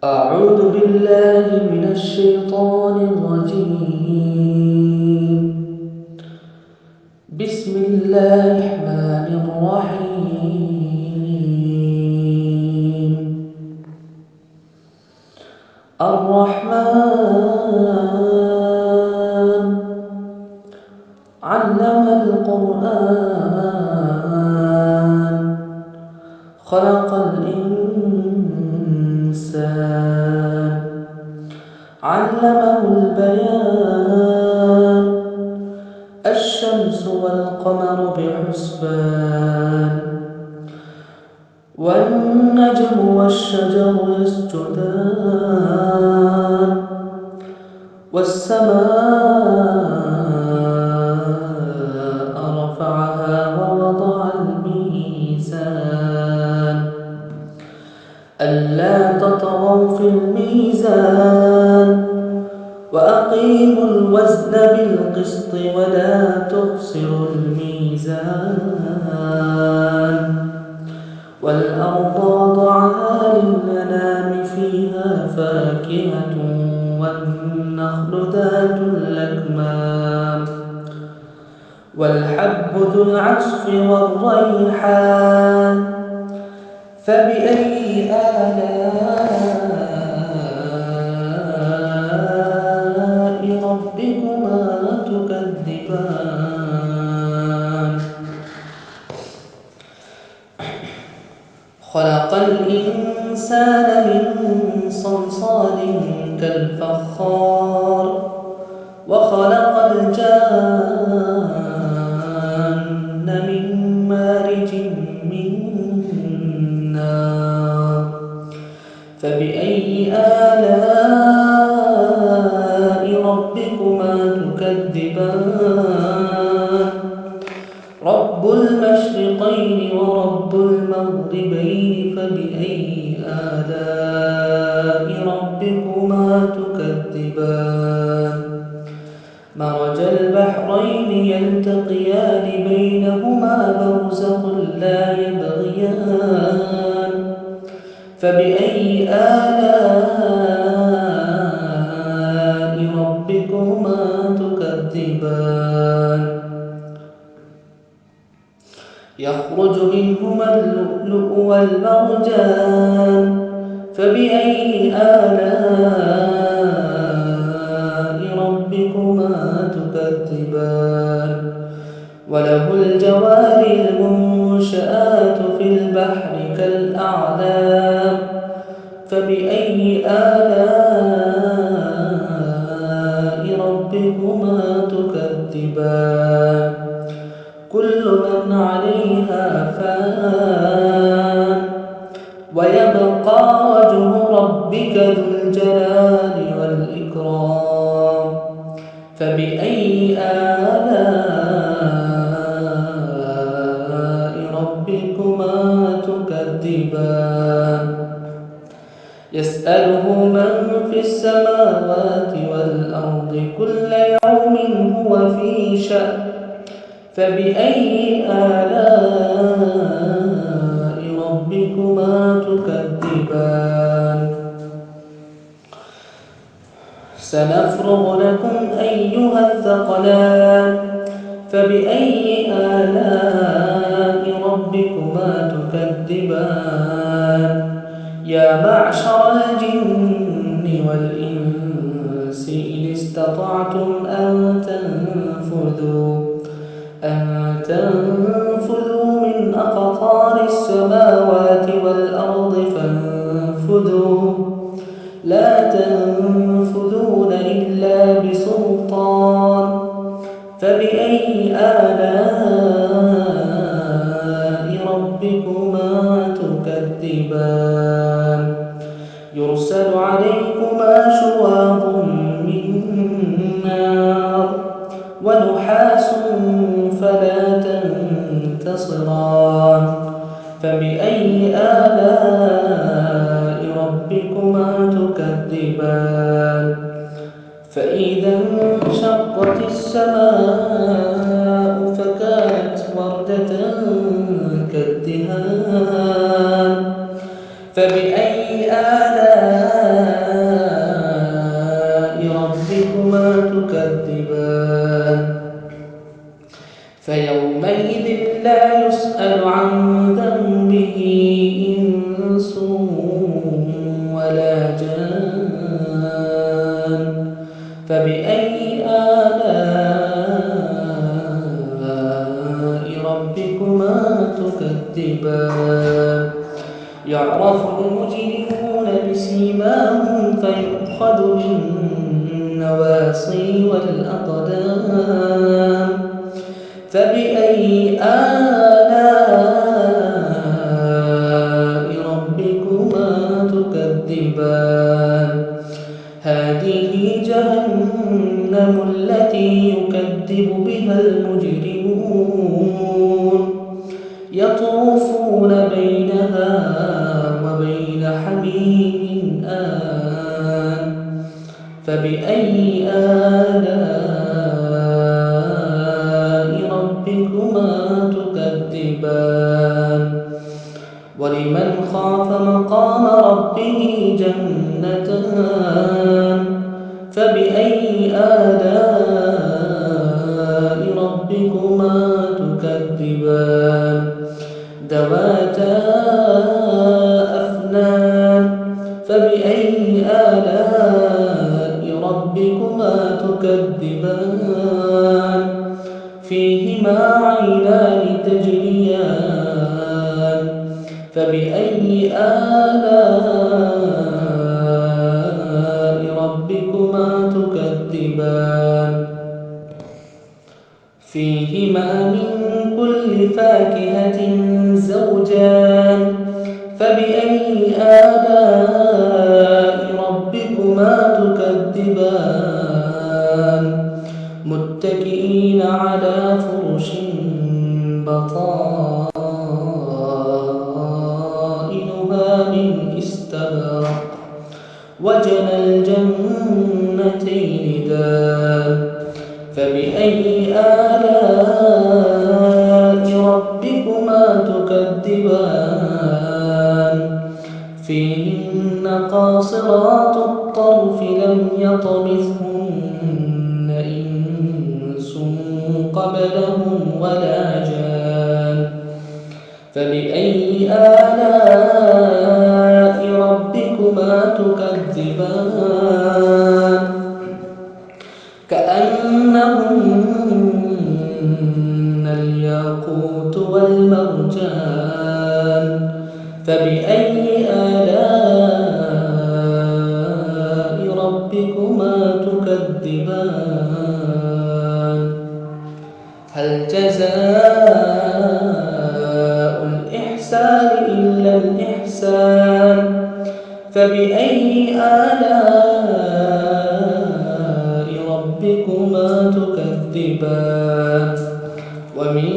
أعوذ بالله من الشيطان الرجيم. بسم الله الرحمن الرحيم. الرحمن علم القرآن خلق الإنسان علمه البيان الشمس والقمر بحسبان والنجم والشجر يسجدان والسماء رفعها ووضع الميزان ألا تطغوا في الميزان وأقيموا الوزن بالقسط ولا تخسروا الميزان والأرض وضعها للأنام فيها فاكهة والنخل ذات الأكمام والحب ذو العصف والريحان فبأي آلاء ربكما تكذبان خلق الإنسان من صلصال كالفخار وخلق الجان من مارج من نار فبأي آلاء ربكما تكذبان رب المشرقين ورب المغربين فبأي آلاء ربكما تكذبان مرج البحرين يلتقيان بينهما برزخ لا يبغيان فبأي آلاء ربكما تكذبان يخرج منهما اللؤلؤ والمرجان فبأي آلاء ربكما تكذبان وله الجوار المنشآت في البحر كالأعلام فبأي آلاء ربكما تكذبان كل من عليها فان ويبقى وجه ربك ذو الجلال والإكرام فبأي آلاء ربكما تكذبان يسأله من في السماوات والأرض كل يوم هو في شأن فبأي آلاء ربكما تكذبان سنفرغ لكم أيها الثقلان فبأي آلاء ربكما تكذبان يا معشر الجن والإنس إن استطعتم أن تنفذوا من أقطار السماوات والأرض فانفذوا لا تنفذون إلا بسلطان فبأي آلاء ربكما تكذبان يرسل عليكما شواظ من نار ونحاس فلا تنتصران فبأي آلاء ربكما تكذبان فإذا انشقت السماء فكانت وردة كالدهان فبأي آلاء جباههم فيؤخذ بالنواصي والأقدام فبأي آلاء ربكما تكذبان هذه جهنم التي يكذب بها المجرمون يطوفون بينها وبين حميم آن فبأي آلاء ربكما تكذبان ولمن خاف مقام ربه جنتان فبأي آلاء ربكما تكذبان ذواتا أفنان فبأي آلاء ربكما تكذبان فيهما عينان تجريان فبأي آلاء ربكما تكذبان فيهما من كل فاكهة زوجان فبأي آلاء ربكما تكذبان متكئين على فرش بطائنها من استبرق وجنى الجنتين دان فبأي آلاء ربكما تكذبان فيهن قاصرات الطرف لم يطمثهن إنس قبلهم ولا جان فبأي آلاء ربكما تكذبان كأنهن الياقوت والمرجان فبأي آلاء ربكما تكذبان هل جزاء الإحسان إلا الإحسان فبأي آلاء ربكما تكذبان ومن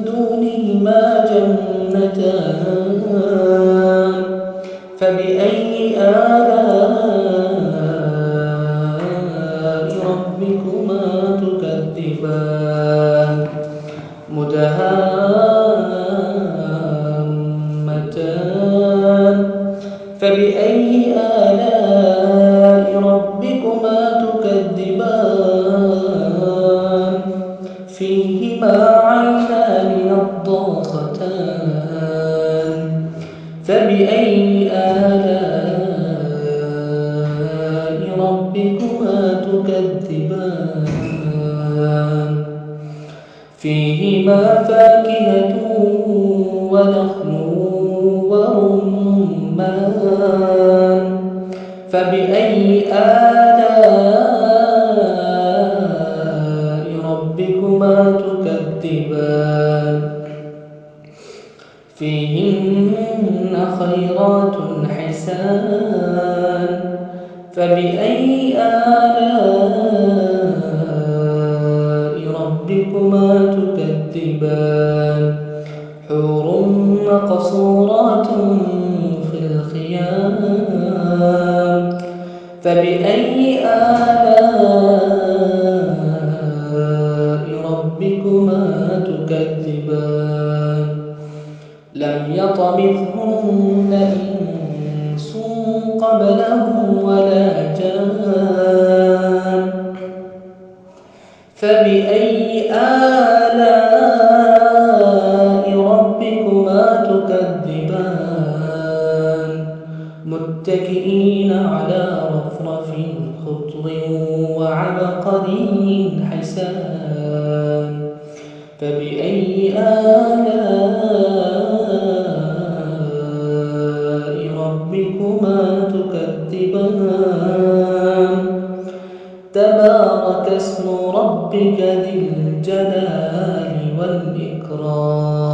دونهما جنتان فبأي آلاء ربكما تكذبان مدهامتان فبأي آلاء ربكما تكذبان فيهما عينان نضاختان فبأي آلاء ربكما تكذبان فيهما فاكهة ونخل ورمان فبأي آلاء ربكما تكذبان فيهن خيرات حسان فبأي آلاء ربكما تكذبان حور مقصورات في الخيام فبأي آلاء ربكما تكذبان لم يطمثهن إنس قبلهم ولا جان فبأي آلاء ربكما تكذبان متكئين على رفرف خضر وعبقري حسان فبأي آلاء ربكما تكذبان تبارك اسم ربك ذي الجلال والإكرام.